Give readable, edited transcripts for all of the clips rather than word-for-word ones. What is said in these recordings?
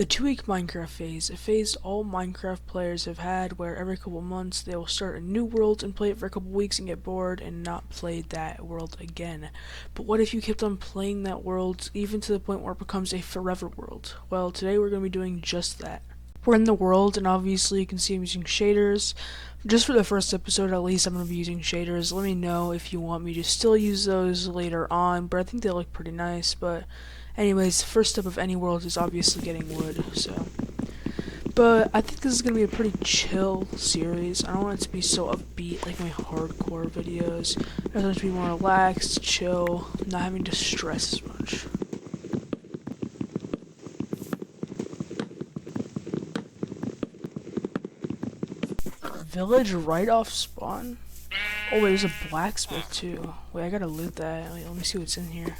The 2-week Minecraft phase, a phase all Minecraft players have had where every couple months they will start a new world and play it for a couple weeks and get bored and not play that world again. But what if you kept on playing that world even to the point where it becomes a forever world? Well, today we're going to be doing just that. We're in the world, and obviously you can see I'm using shaders. Just for the first episode at least, I'm going to be using shaders. Let me know if you want me to still use those later on, but I think they look pretty nice. But anyways, the first step of any world is obviously getting wood, so. But I think this is going to be a pretty chill series. I don't want it to be so upbeat like my hardcore videos. I want it to be more relaxed, chill, not having to stress as much. Village right off spawn? Oh wait, there's a blacksmith too. Wait, I gotta loot that. Wait, let me see what's in here.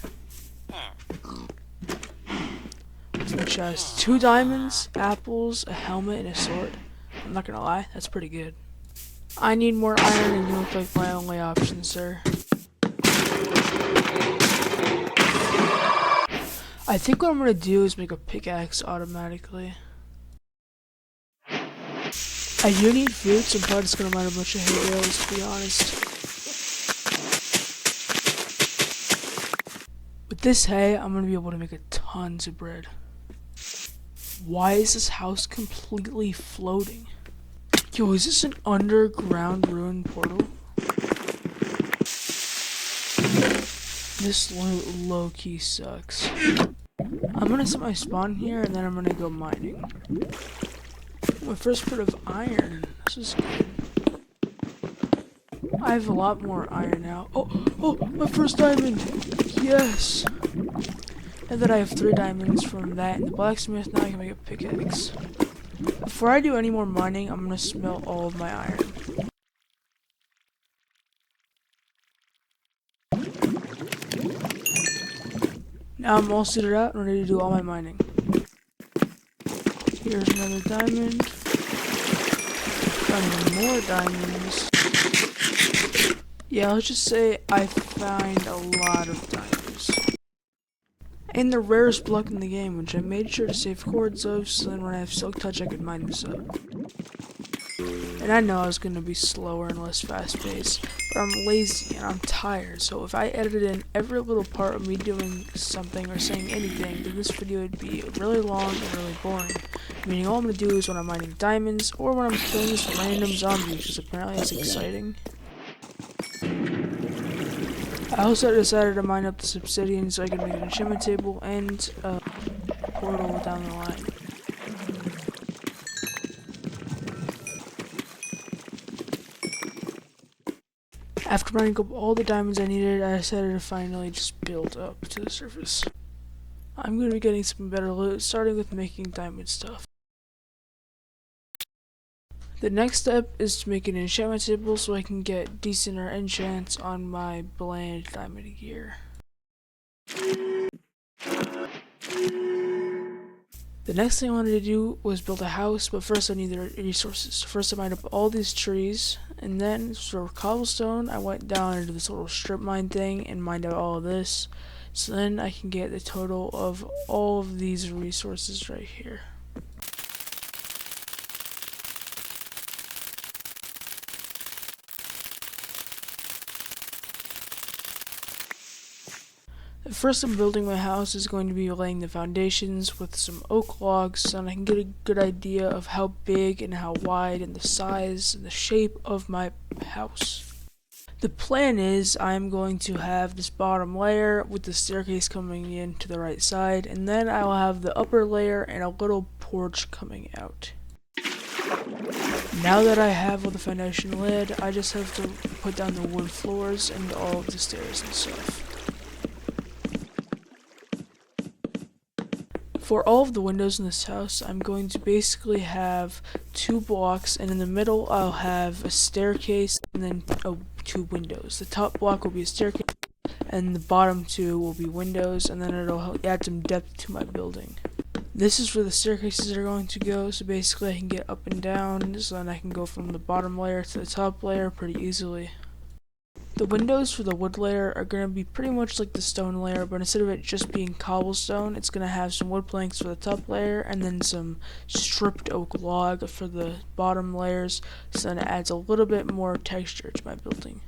What's in the chest? 2 diamonds, apples, a helmet, and a sword. I'm not gonna lie, that's pretty good. I need more iron and you look like my only option, sir. I think what I'm gonna do is make a pickaxe automatically. I do need food, so I'm probably just gonna mine a bunch of hay bales, to be honest. With this hay, I'm gonna be able to make a tons of bread. Why is this house completely floating? Yo, is this an underground ruin portal? This low-key sucks. I'm gonna set my spawn here, and then I'm gonna go mining. My first bit of iron. This is good. I have a lot more iron now. Oh, my first diamond! Yes! And then I have 3 diamonds from that and the blacksmith. Now I can make a pickaxe. Before I do any more mining, I'm gonna smelt all of my iron. Now I'm all suited out and ready to do all my mining. Here's another diamond. Found more diamonds. Yeah, let's just say I find a lot of diamonds. And the rarest block in the game, which I made sure to save cords of, so then when I have silk touch I could mine this up. And I know I was going to be slower and less fast paced, but I'm lazy and I'm tired, so if I edited in every little part of me doing something or saying anything, then this video would be really long and really boring. Meaning all I'm going to do is when I'm mining diamonds, or when I'm killing this random zombie, which is apparently it's exciting. I also decided to mine up this obsidian so I can make an enchantment table and a portal down the line. After mining up all the diamonds I needed, I decided to finally just build up to the surface. I'm going to be getting some better loot, starting with making diamond stuff. The next step is to make an enchantment table so I can get decenter enchants on my bland diamond gear. The next thing I wanted to do was build a house, but first I needed resources. So first I mined up all these trees, and then for cobblestone I went down into this little strip mine thing and mined out all of this. So then I can get the total of all of these resources right here. The first I'm building my house is going to be laying the foundations with some oak logs so I can get a good idea of how big and how wide and the size and the shape of my house. The plan is I'm going to have this bottom layer with the staircase coming in to the right side, and then I will have the upper layer and a little porch coming out. Now that I have all the foundation laid, I just have to put down the wood floors and all of the stairs and stuff. For all of the windows in this house, I'm going to basically have 2 blocks, and in the middle I'll have a staircase and then 2 windows. The top block will be a staircase, and the bottom 2 will be windows, and then it'll add some depth to my building. This is where the staircases are going to go, so basically I can get up and down, so then I can go from the bottom layer to the top layer pretty easily. The windows for the wood layer are going to be pretty much like the stone layer, but instead of it just being cobblestone, it's going to have some wood planks for the top layer and then some stripped oak log for the bottom layers, so then it adds a little bit more texture to my building.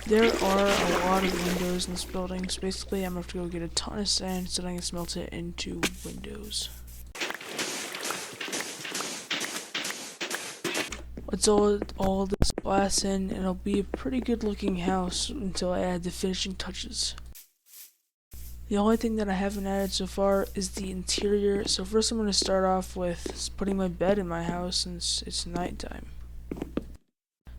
There are a lot of windows in this building, so basically I'm going to have to go get a ton of sand so that I can smelt it into windows. Let's all this glass in, and it'll be a pretty good looking house until I add the finishing touches. The only thing that I haven't added so far is the interior, so first I'm going to start off with putting my bed in my house since it's nighttime.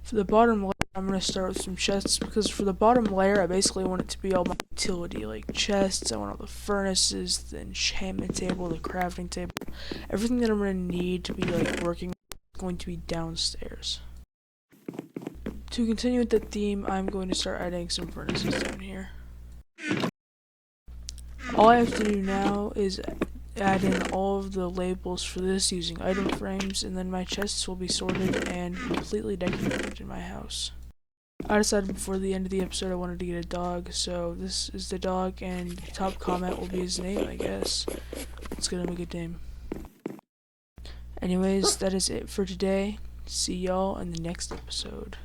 For the bottom layer, I'm going to start with some chests, because for the bottom layer I basically want it to be all my utility, like chests, I want all the furnaces, the enchantment table, the crafting table, everything that I'm going to need to be like working going to be downstairs. To continue with the theme, I'm going to start adding some furnaces down here. All I have to do now is add in all of the labels for this using item frames, and then my chests will be sorted and completely decorated in my house. I decided before the end of the episode I wanted to get a dog, so this is the dog, and the top comment will be his name, I guess. Let's get him a good name. Anyways, that is it for today. See y'all in the next episode.